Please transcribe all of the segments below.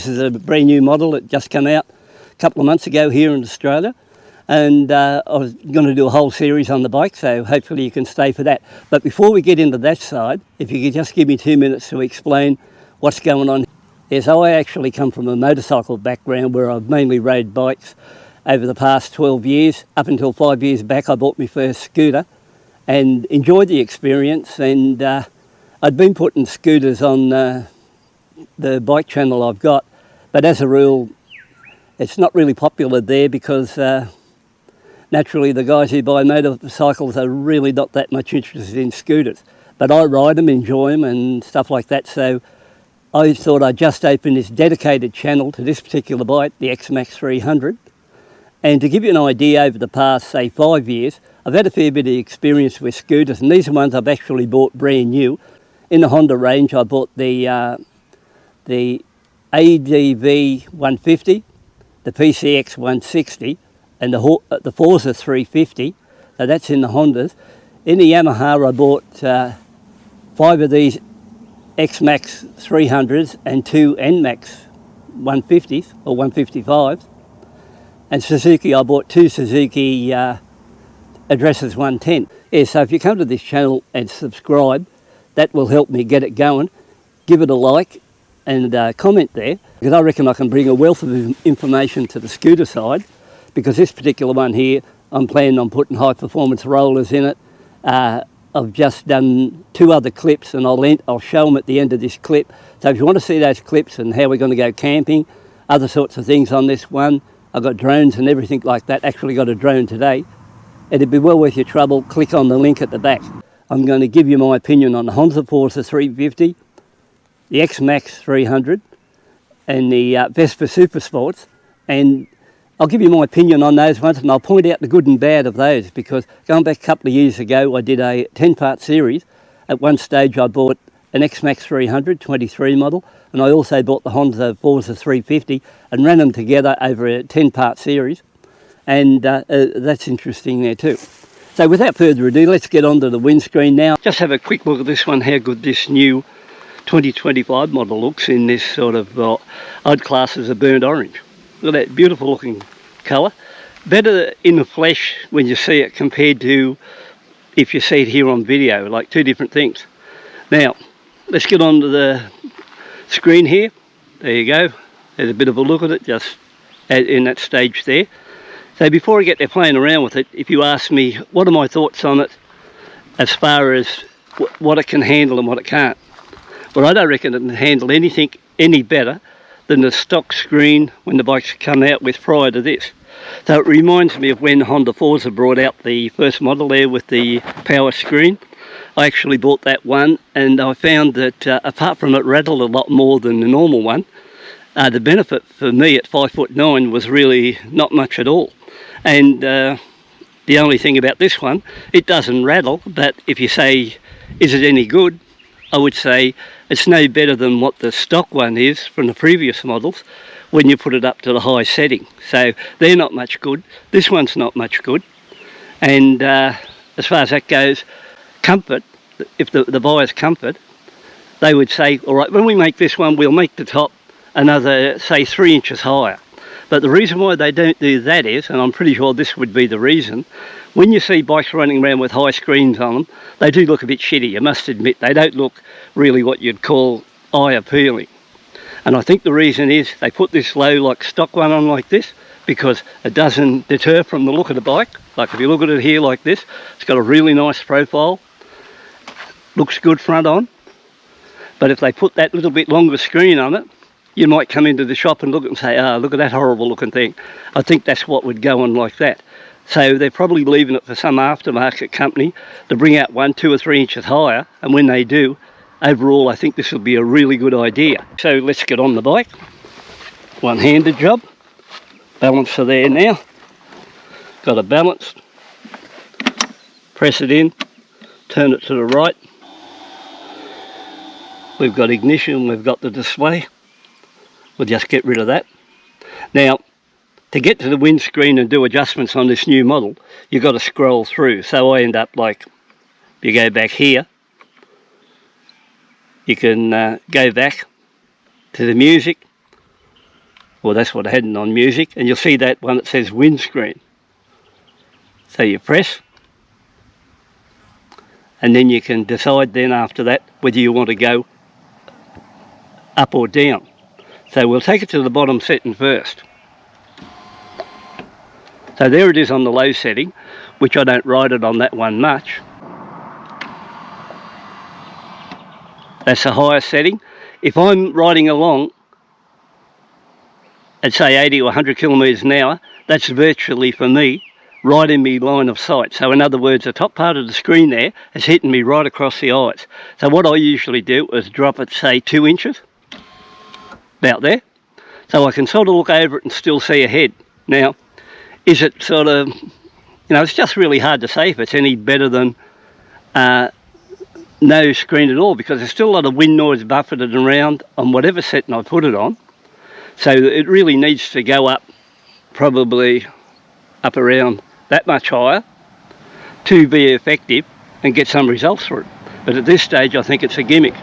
is a brand new model that just came out a couple of months ago here in Australia. And I was going to do a whole series on the bike, so hopefully you can stay for that. But before we get into that side, if you could just give me 2 minutes to explain what's going on. Yes, I actually come from a motorcycle background where I've mainly rode bikes over the past 12 years. Up until 5 years back, I bought my first scooter and enjoyed the experience. And I'd been putting scooters on the bike channel I've got, but as a rule, it's not really popular there because naturally the guys who buy motorcycles are really not that much interested in scooters. But I ride them, enjoy them and stuff like that. So I thought I'd just open this dedicated channel to this particular bike, the Xmax 300. And to give you an idea, over the past, say, 5 years, I've had a fair bit of experience with scooters, and these are ones I've actually bought brand new. In the Honda range, I bought the ADV 150, the PCX 160, and the Forza 350, so that's in the Hondas. In the Yamaha, I bought 5 of these Xmax 300s and 2 NMAX 150s or 155s. And Suzuki, I bought 2 Suzuki Addresses 110. Yeah, so if you come to this channel and subscribe, that will help me get it going. Give it a like and comment there, because I reckon I can bring a wealth of information to the scooter side, because this particular one here, I'm planning on putting high performance rollers in it. I've just done 2 other clips and I'll show them at the end of this clip. So if you want to see those clips and how we're going to go camping, other sorts of things on this one, I've got drones and everything like that. Actually got a drone today. It'd be well worth your trouble. Click on the link at the back. I'm going to give you my opinion on the Honda Forza 350, the Xmax 300 and the Vespa Super Sports, and I'll give you my opinion on those ones, and I'll point out the good and bad of those, because going back a couple of years ago, I did a 10-part series. At one stage, I bought an Xmax 300 23 model, and I also bought the Honda Forza 350 and ran them together over a 10-part series, and that's interesting there too. So without further ado, let's get on to the windscreen now. Just have a quick look at this one, how good this new 2025 model looks in this sort of, I'd class as a burnt orange. Look at that beautiful looking colour. Better in the flesh when you see it compared to if you see it here on video, like 2 different things. Now, let's get on to the screen here. There you go. There's a bit of a look at it just in that stage there. So before I get there playing around with it, if you ask me what are my thoughts on it as far as what it can handle and what it can't. Well, I don't reckon it can handle anything any better than the stock screen when the bikes come out with prior to this. So it reminds me of when Honda Forza brought out the first model there with the power screen. I actually bought that one, and I found that apart from it rattled a lot more than the normal one, the benefit for me at 5'9" was really not much at all. And the only thing about this one, it doesn't rattle, but if you say, is it any good? I would say it's no better than what the stock one is from the previous models when you put it up to the high setting. So they're not much good. This one's not much good. And as far as that goes, comfort, if the buyer's comfort, they would say, all right, when we make this one, we'll make the top another, say, 3 inches higher. But the reason why they don't do that is, and I'm pretty sure this would be the reason, when you see bikes running around with high screens on them, they do look a bit shitty, you must admit. They don't look really what you'd call eye appealing. And I think the reason is they put this low like stock one on like this because it doesn't deter from the look of the bike. Like if you look at it here like this, it's got a really nice profile, looks good front on. But if they put that little bit longer screen on it, you might come into the shop and look and say, oh, look at that horrible looking thing. I think that's what would go on like that. So they're probably leaving it for some aftermarket company to bring out 1, 2 or 3 inches higher, and when they do, overall I think this will be a really good idea. So let's get on the bike. One-handed job. Balancer there now. Got it balanced. Press it in, turn it to the right. We've got ignition, we've got the display. We'll just get rid of that. Now, to get to the windscreen and do adjustments on this new model, you've got to scroll through. So I end up like, you go back here, you can go back to the music, Well, that's what I had on music, and you'll see that one that says windscreen. So you press, and then you can decide then after that whether you want to go up or down. So we'll take it to the bottom setting first. So there it is on the low setting, which I don't ride it on that one much. That's the highest setting. If I'm riding along at say 80 or 100 kilometres an hour, that's virtually for me right in me line of sight. So in other words, the top part of the screen there is hitting me right across the eyes. So what I usually do is drop it say 2 inches, about there, so I can sort of look over it and still see ahead. Now, is it sort of, it's just really hard to say if it's any better than no screen at all, because there's still a lot of wind noise buffeted around on whatever setting I put it on. So it really needs to go up, probably up around that much higher to be effective and get some results for it. But at this stage, I think it's a gimmick.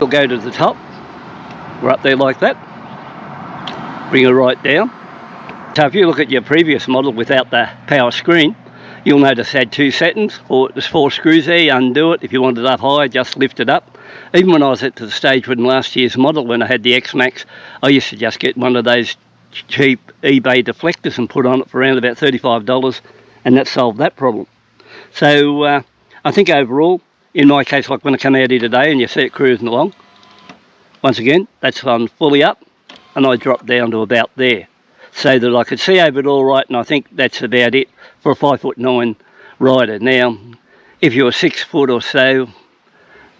We'll go to the top. We're up there like that. Bring it right down. So if you look at your previous model without the power screen, you'll notice it had 2 settings. There's 4 screws there. You undo it. If you want it up high, just lift it up. Even when I was at the stage with last year's model, when I had the Xmax, I used to just get one of those cheap eBay deflectors and put on it for around about $35, and that solved that problem. So I think overall, in my case, like when I come out here today and you see it cruising along, once again, that's on fully up, and I dropped down to about there, so that I could see over it all right, and I think that's about it for a 5'9" rider. Now, if you're 6 foot or so,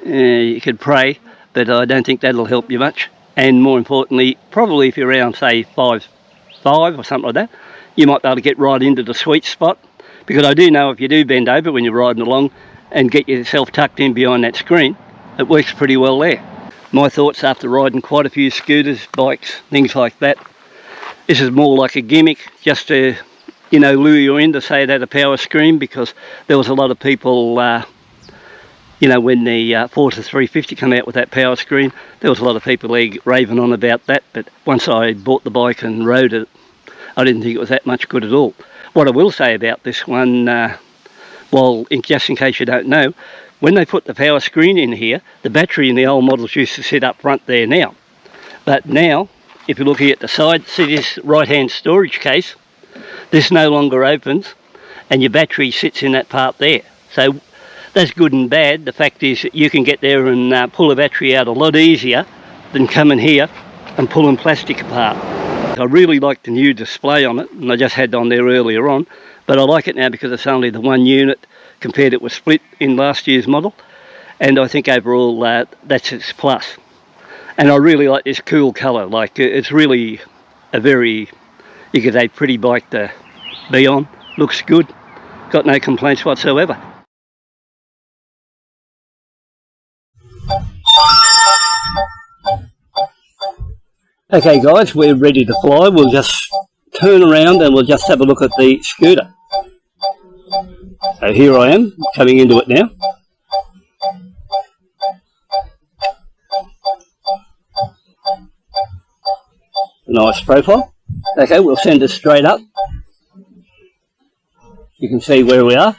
you could pray, but I don't think that'll help you much. And more importantly, probably if you're around say 5'5" or something like that, you might be able to get right into the sweet spot, because I do know if you do bend over when you're riding along and get yourself tucked in behind that screen, it works pretty well there. My thoughts after riding quite a few scooters, bikes, things like that, this is more like a gimmick just to, lure you in to say it had a power screen, because there was a lot of people, when the Forza 350 came out with that power screen, there was a lot of people raving on about that, but once I bought the bike and rode it, I didn't think it was that much good at all. What I will say about this one, just in case you don't know, when they put the power screen in here, the battery in the old models used to sit up front there now. But now, if you're looking at the side, see this right-hand storage case, this no longer opens, and your battery sits in that part there. So that's good and bad. The fact is that you can get there and pull a battery out a lot easier than coming here and pulling plastic apart. I really like the new display on it, and I just had it on there earlier on, but I like it now because it's only the 1 unit compared it was split in last year's model, and I think overall that's its plus. And I really like this cool colour. Like, it's really a very, you could say, pretty bike to be on. Looks good, got no complaints whatsoever. Okay guys, we're ready to fly. We'll just turn around and we'll just have a look at the scooter. So here I am, coming into it now. Nice profile. Okay, we'll send it straight up. You can see where we are.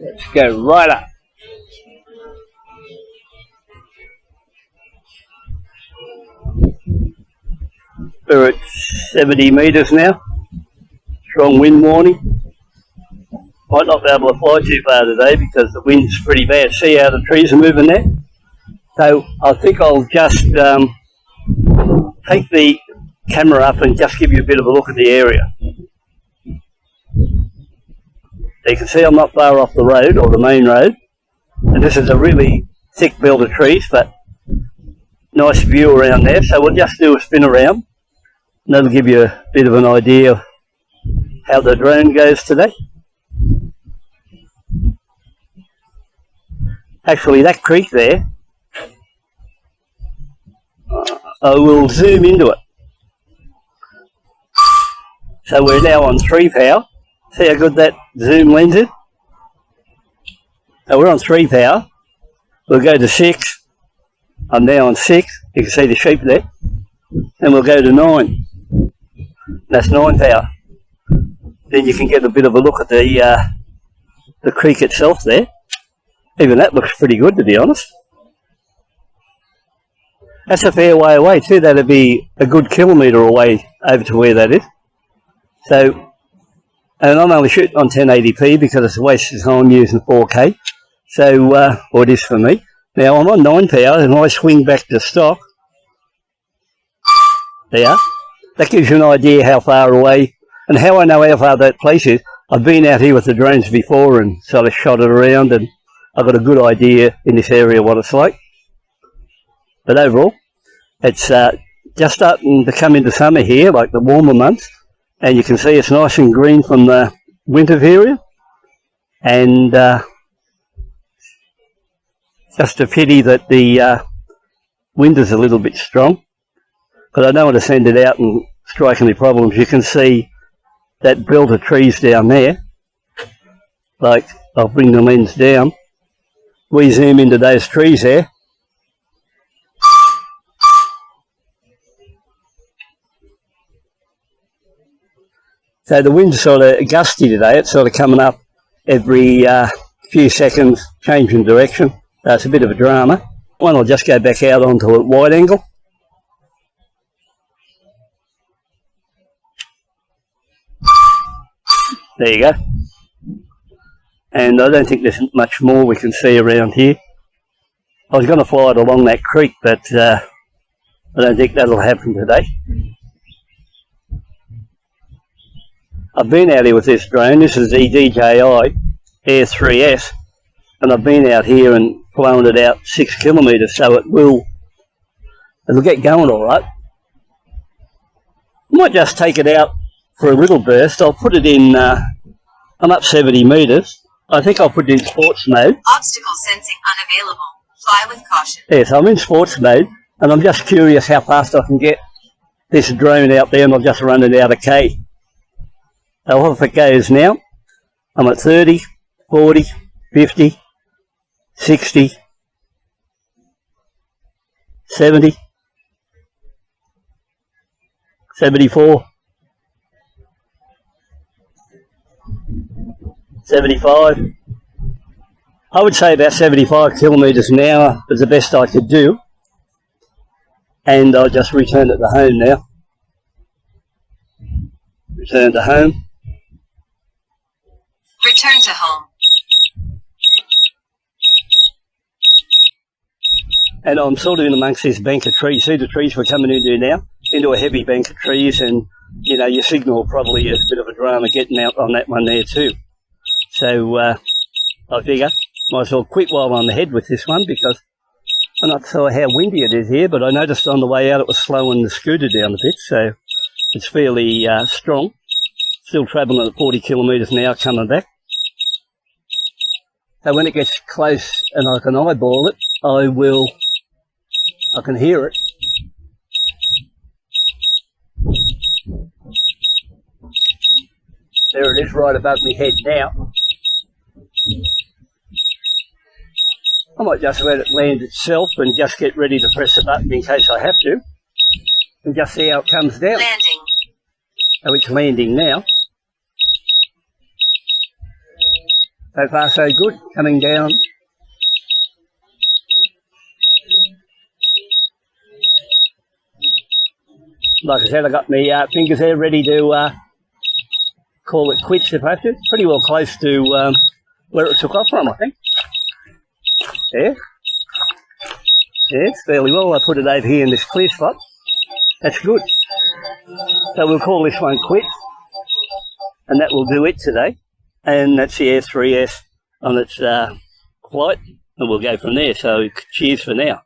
Let's go right up. We're at 70 metres now. Strong wind warning. Might not be able to fly too far today because the wind's pretty bad. See how the trees are moving there? So I think I'll just take the camera up and just give you a bit of a look at the area. So you can see I'm not far off the road, or the main road, and this is a really thick belt of trees, but nice view around there. So we'll just do a spin around, and that'll give you a bit of an idea of how the drone goes today. Actually, that creek there, I will zoom into it. So we're now on 3 power. See how good that zoom lens is? Now we're on 3 power. We'll go to 6. I'm now on 6. You can see the sheep there. And we'll go to 9. That's 9 power. Then you can get a bit of a look at the creek itself there. Even that looks pretty good, to be honest. That's a fair way away too. That'd be a good kilometre away over to where that is. So, and I'm only shooting on 1080p because it's a waste of time using 4K. So, well, it is for me. Now I'm on 9 power and I swing back to stock. There. That gives you an idea how far away and how I know how far that place is. I've been out here with the drones before and sort of shot it around, and I've got a good idea in this area what it's like. But overall, it's just starting to come into summer here, like the warmer months, and you can see it's nice and green from the winter period. And just a pity that the wind is a little bit strong, but I don't want to send it out and strike any problems. You can see that belt of trees down there. Like, I'll bring the lens down. We zoom into those trees there. So the wind's sort of gusty today. It's sort of coming up every few seconds, changing direction. So it's a bit of a drama. One, I'll just go back out onto a wide angle. There you go. And I don't think there's much more we can see around here. I was going to fly it along that creek, but I don't think that'll happen today. I've been out here with this drone. This is the DJI Air 3S, and I've been out here and flown it out 6 kilometres, so it'll get going all right. I might just take it out for a little burst. I'll put it in, I'm up 70 metres. I think I'll put it in sports mode. Obstacle sensing unavailable. Fly with caution. Yes, I'm in sports mode, and I'm just curious how fast I can get this drone out there, and I'll just run it out of K. So off it goes now. I'm at 30, 40, 50, 60, 70, 74, 75. I would say about 75 kilometres an hour is the best I could do. And I'll just return it to home now. Return to home. Return to home. And I'm sort of in amongst this bank of trees. See the trees we're coming into now? Into a heavy bank of trees, and you know, your signal probably is a bit of a drama getting out on that one there too. So I figure might as well quit while I'm ahead with this one, because I'm not sure how windy it is here, but I noticed on the way out it was slowing the scooter down a bit, so it's fairly strong. Still travelling at 40 kilometres an hour coming back. So when it gets close and I can eyeball it, I can hear it. There it is, right above my head now. I might just let it land itself and just get ready to press the button in case I have to. And just see how it comes down. Landing. So it's landing now. So far so good, coming down. Like I said, I got my fingers there ready to call it quits if I have to. Pretty well close to where it took off from, I think. There. Yeah, it's fairly well. I put it over here in this clear spot. That's good. So we'll call this one quits. And that will do it today. And that's the Air 3S on its flight. And we'll go from there. So cheers for now.